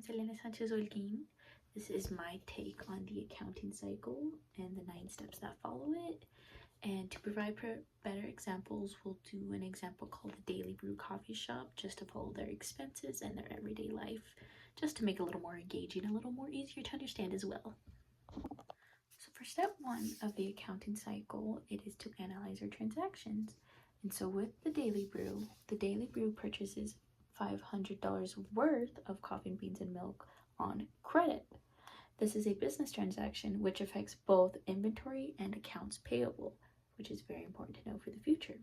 Selena Sanchez Holguin. This is my take on the accounting cycle and the 9 steps that follow it. And to provide better examples, we'll do an example called the Daily Brew Coffee Shop, just to follow their expenses and their everyday life, just to make it a little more engaging, a little more easier to understand as well. So for step 1 of the accounting cycle, it is to analyze our transactions. And so with the Daily Brew purchases $500 worth of coffee and beans and milk on credit. This is a business transaction which affects both inventory and accounts payable, which is very important to know for the future.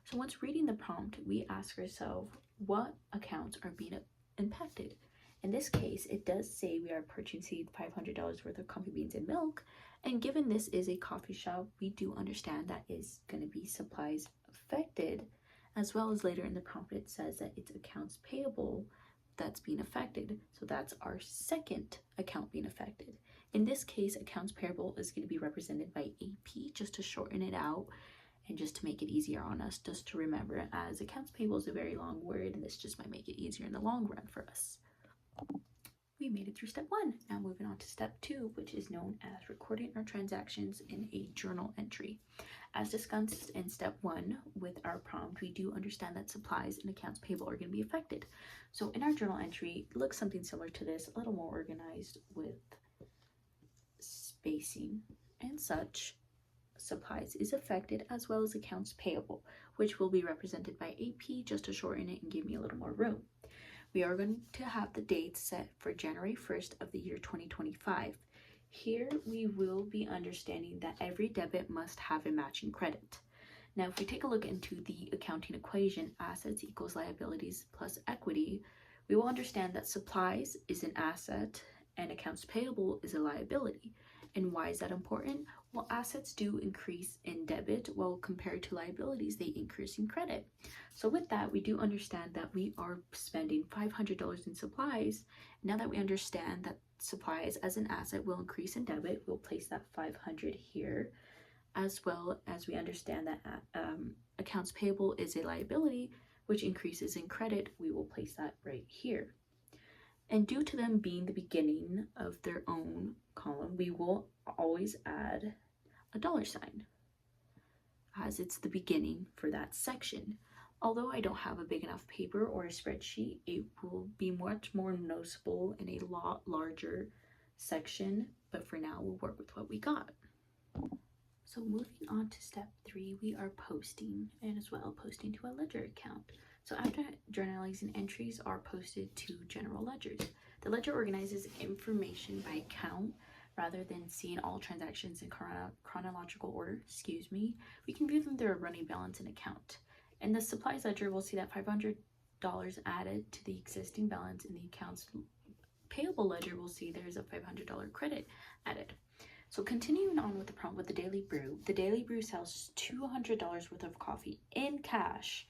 So once reading the prompt, we ask ourselves what accounts are being impacted. In this case, it does say we are purchasing $500 worth of coffee beans and milk, and given this is a coffee shop, we do understand that is going to be supplies affected, as well as later in the prompt it says that it's accounts payable that's being affected. So that's our second account being affected. In this case, accounts payable is going to be represented by AP, just to shorten it out and just to make it easier on us, just to remember, as accounts payable is a very long word and this just might make it easier in the long run for us. We made it through step 1. Now moving on to step 2, which is known as recording our transactions in a journal entry. As discussed in step 1 with our prompt, we do understand that supplies and accounts payable are going to be affected. So in our journal entry, it looks something similar to this, a little more organized with spacing and such. Supplies is affected, as well as accounts payable, which will be represented by AP, just to shorten it and give me a little more room. We are going to have the date set for January 1st of the year 2025. Here we will be understanding that every debit must have a matching credit. Now, if we take a look into the accounting equation, assets equals liabilities plus equity, we will understand that supplies is an asset and accounts payable is a liability. And why is that important? Well, assets do increase in debit, while compared to liabilities, they increase in credit. So with that, we do understand that we are spending $500 in supplies. Now that we understand that supplies as an asset will increase in debit, we'll place that 500 here, as well as we understand that accounts payable is a liability, which increases in credit. We will place that right here. And due to them being the beginning of their own column, we will always add a $sign, as it's the beginning for that section. Although I don't have a big enough paper or a spreadsheet, it will be much more noticeable in a lot larger section, but for now we'll work with what we got. So moving on to step 3, we are posting, and as well posting to a ledger account. So after journalizing, entries are posted to general ledgers. The ledger organizes information by account rather than seeing all transactions in chronological order, we can view them through a running balance and account. In the supplies ledger, we'll see that $500 added to the existing balance. In the accounts payable ledger, we'll see there's a $500 credit added. So continuing on with the prompt with the Daily Brew sells $200 worth of coffee in cash,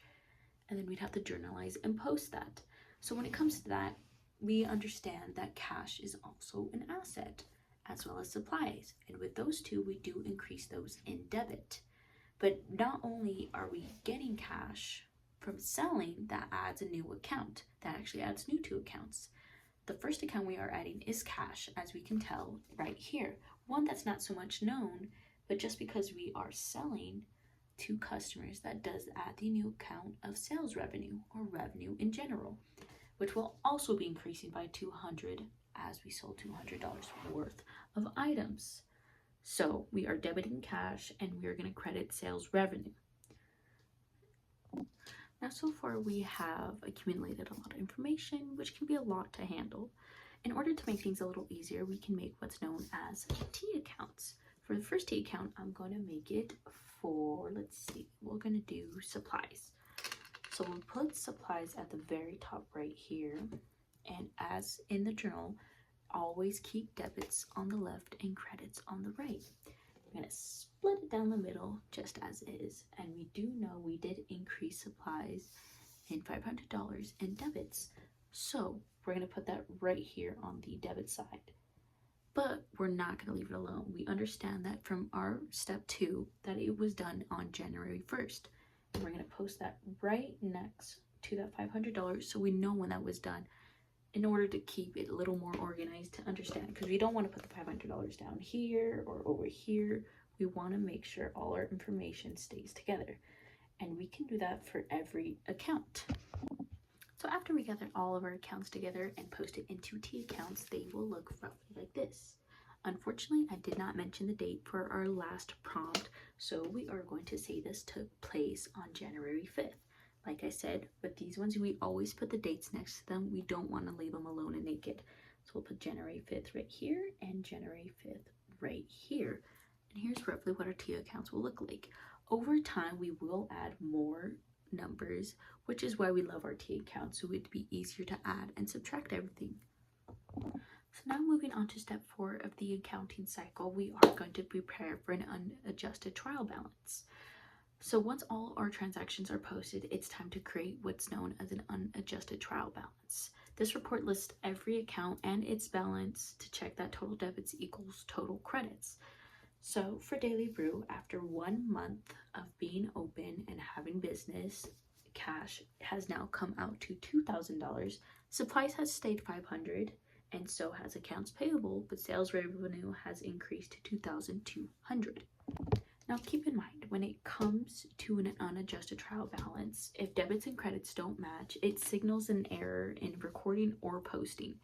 and then we'd have to journalize and post that. So when it comes to that, we understand that cash is also an asset, as well as supplies. And with those two, we do increase those in debit. But not only are we getting cash from selling, that adds a new account. That actually adds new 2 accounts. The first account we are adding is cash, as we can tell right here. One that's not so much known, but just because we are selling to customers, that does add the new account of sales revenue, or revenue in general, which will also be increasing by $200 as we sold $200 worth of items. So we are debiting cash and we are going to credit sales revenue. Now, so far we have accumulated a lot of information, which can be a lot to handle. In order to make things a little easier, we can make what's known as T accounts. For the first T account, I'm going to make it for, we're going to do supplies. So we'll put supplies at the very top right here. And as in the journal, always keep debits on the left and credits on the right. I'm going to split it down the middle just as is. And we do know we did increase supplies in $500 in debits. So we're going to put that right here on the debit side. But we're not going to leave it alone. We understand that from our step 2 that it was done on January 1st. And we're going to post that right next to that $500 so we know when that was done. in order to keep it a little more organized to understand, because we don't want to put the $500 down here or over here. We want to make sure all our information stays together, and we can do that for every account. So after we gather all of our accounts together and post it into T accounts, they will look roughly like this. Unfortunately, I did not mention the date for our last prompt, so we are going to say this took place on January 5th. Like I said, with these ones, we always put the dates next to them. We don't want to leave them alone and naked. So we'll put January 5th right here and January 5th right here. And here's roughly what our T accounts will look like. Over time, we will add more numbers, which is why we love our T accounts, so it'd be easier to add and subtract everything. So now moving on to step 4 of the accounting cycle, we are going to prepare for an unadjusted trial balance. So once all our transactions are posted, it's time to create what's known as an unadjusted trial balance. This report lists every account and its balance to check that total debits equals total credits. So for Daily Brew, after 1 month of being open and having business, cash has now come out to $2,000. Supplies has stayed $500, and so has accounts payable, but sales revenue has increased to $2,200. Now keep in mind, when it comes to an unadjusted trial balance, if debits and credits don't match, it signals an error in recording or posting.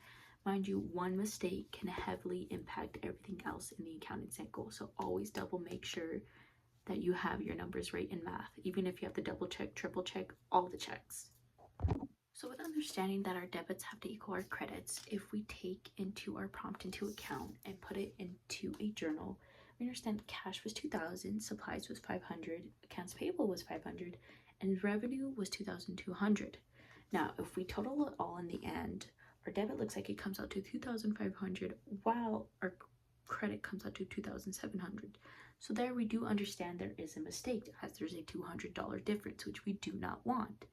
Mind you, one mistake can heavily impact everything else in the accounting cycle, so always double make sure that you have your numbers right in math, even if you have to double check, triple check, all the checks. So with understanding that our debits have to equal our credits, if we take into our prompt into account and put it into a journal, we understand cash was $2,000, supplies was $500, accounts payable was $500, and revenue was $2,200. Now, if we total it all in the end, our debit looks like it comes out to $2,500, while our credit comes out to $2,700. So there we do understand there is a mistake, as there's a $200 difference, which we do not want.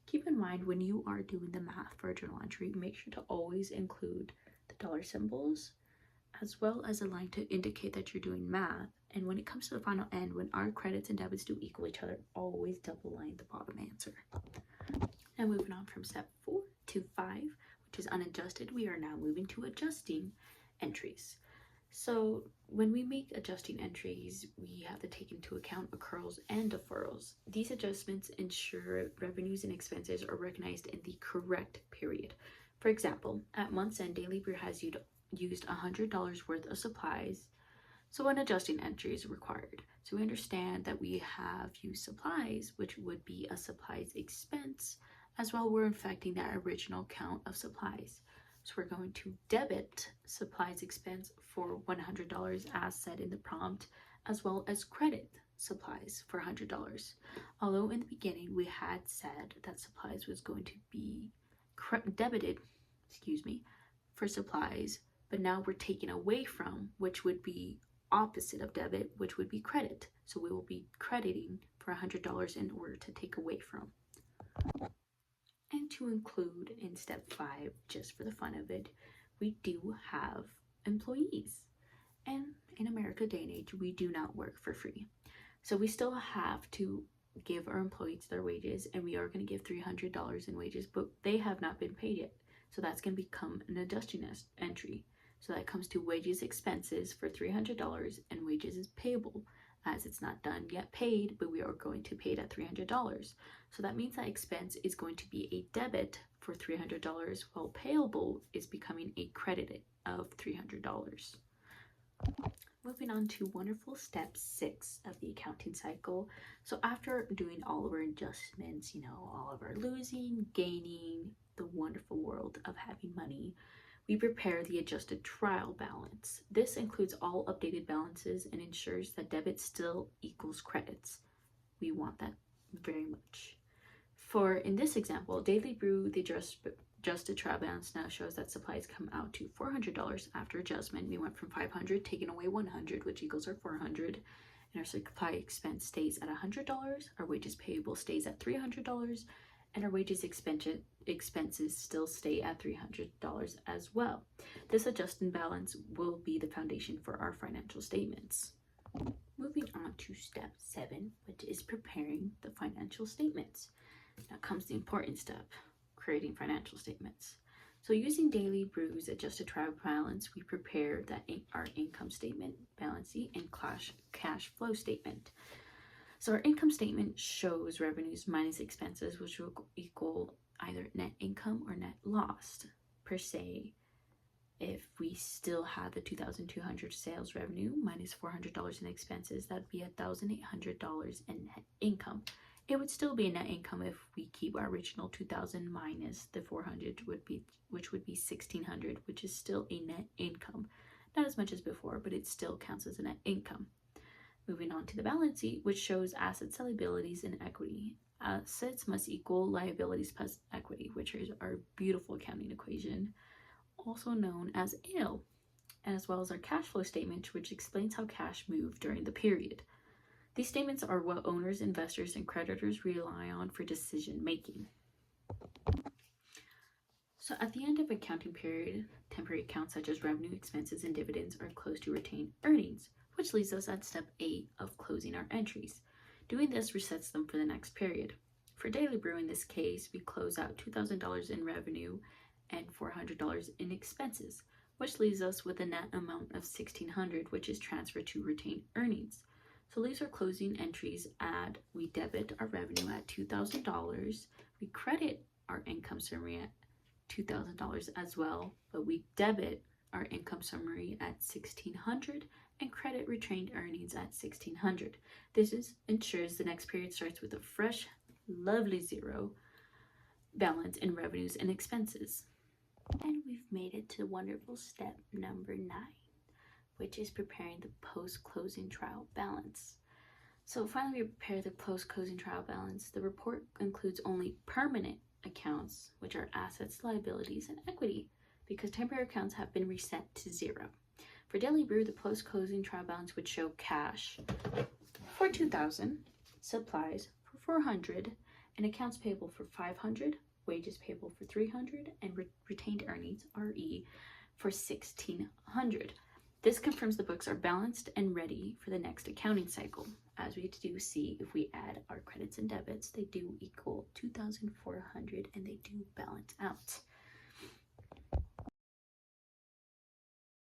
Keep in mind, when you are doing the math for a journal entry, make sure to always include the dollar symbols as well as a line to indicate that you're doing math. And when it comes to the final end, when our credits and debits do equal each other, always double line the bottom answer. Now moving on from step 4 to 5, which is unadjusted, we are now moving to adjusting entries. So when we make adjusting entries, we have to take into account accruals and deferrals. These adjustments ensure revenues and expenses are recognized in the correct period. For example, at month's end, Daily Brew has used $100 worth of supplies, so an adjusting entry is required. So we understand that we have used supplies, which would be a supplies expense, as well we're affecting that original count of supplies. So we're going to debit supplies expense for $100 as said in the prompt, as well as credit supplies for $100. Although in the beginning we had said that supplies was going to be debited, for supplies, but now we're taking away from, which would be opposite of debit, which would be credit. So we will be crediting for $100 in order to take away from. And to include in step 5, just for the fun of it, we do have employees. And in America day and age, we do not work for free. So we still have to give our employees their wages, and we are going to give $300 in wages, but they have not been paid yet. So that's going to become an adjusting entry. So that comes to wages expenses for $300, and wages is payable, as it's not done yet paid, but we are going to pay it at $300. So that means that expense is going to be a debit for $300, while payable is becoming a credit of $300. Moving on to wonderful step 6 of the accounting cycle. So after doing all of our adjustments, all of our losing, gaining, the wonderful world of having money, we prepare the adjusted trial balance. This includes all updated balances and ensures that debit still equals credits. We want that very much. For in this example, Daily Brew, the adjusted trial balance now shows that supplies come out to $400 after adjustment. We went from $500, taking away $100, which equals our $400, and our supply expense stays at $100. Our wages payable stays at $300, and our wages expenses still stay at $300 as well. This adjusted balance will be the foundation for our financial statements. Moving on to step 7, which is preparing the financial statements. Now comes the important step, creating financial statements. So using Daily Brew's adjusted trial balance, we prepare our income statement, balance sheet, and cash flow statement. So our income statement shows revenues minus expenses, which will equal either net income or net loss. Per se, if we still had the $2,200 sales revenue minus $400 in expenses, that'd be $1,800 in net income. It would still be a net income if we keep our original 2,000 minus the 400, which would be 1,600, which is still a net income. Not as much as before, but it still counts as a net income. Moving on to the balance sheet, which shows assets, liabilities, and equity. Assets must equal liabilities plus equity, which is our beautiful accounting equation, also known as ALE, as well as our cash flow statement, which explains how cash moved during the period. These statements are what owners, investors, and creditors rely on for decision making. So at the end of accounting period, temporary accounts such as revenue, expenses, and dividends are closed to retained earnings, which leaves us at step 8 of closing our entries. Doing this resets them for the next period. For Daily Brew, in this case, we close out $2,000 in revenue and $400 in expenses, which leaves us with a net amount of $1,600, which is transferred to retained earnings. So these are closing entries. We debit our revenue at $2,000. We credit our income summary at $2,000 as well, but we debit our income summary at $1,600 and credit retained earnings at $1,600. This ensures the next period starts with a fresh, lovely zero balance in revenues and expenses. And we've made it to wonderful step number 9, which is preparing the post-closing trial balance. So finally, we prepare the post-closing trial balance. The report includes only permanent accounts, which are assets, liabilities, and equity, because temporary accounts have been reset to 0. For Daily Brew, the post-closing trial balance would show cash for $2,000, supplies for $400, and accounts payable for $500, wages payable for $300, and retained earnings, RE, for $1,600. This confirms the books are balanced and ready for the next accounting cycle. As we do see, if we add our credits and debits, they do equal $2,400 and they do balance out.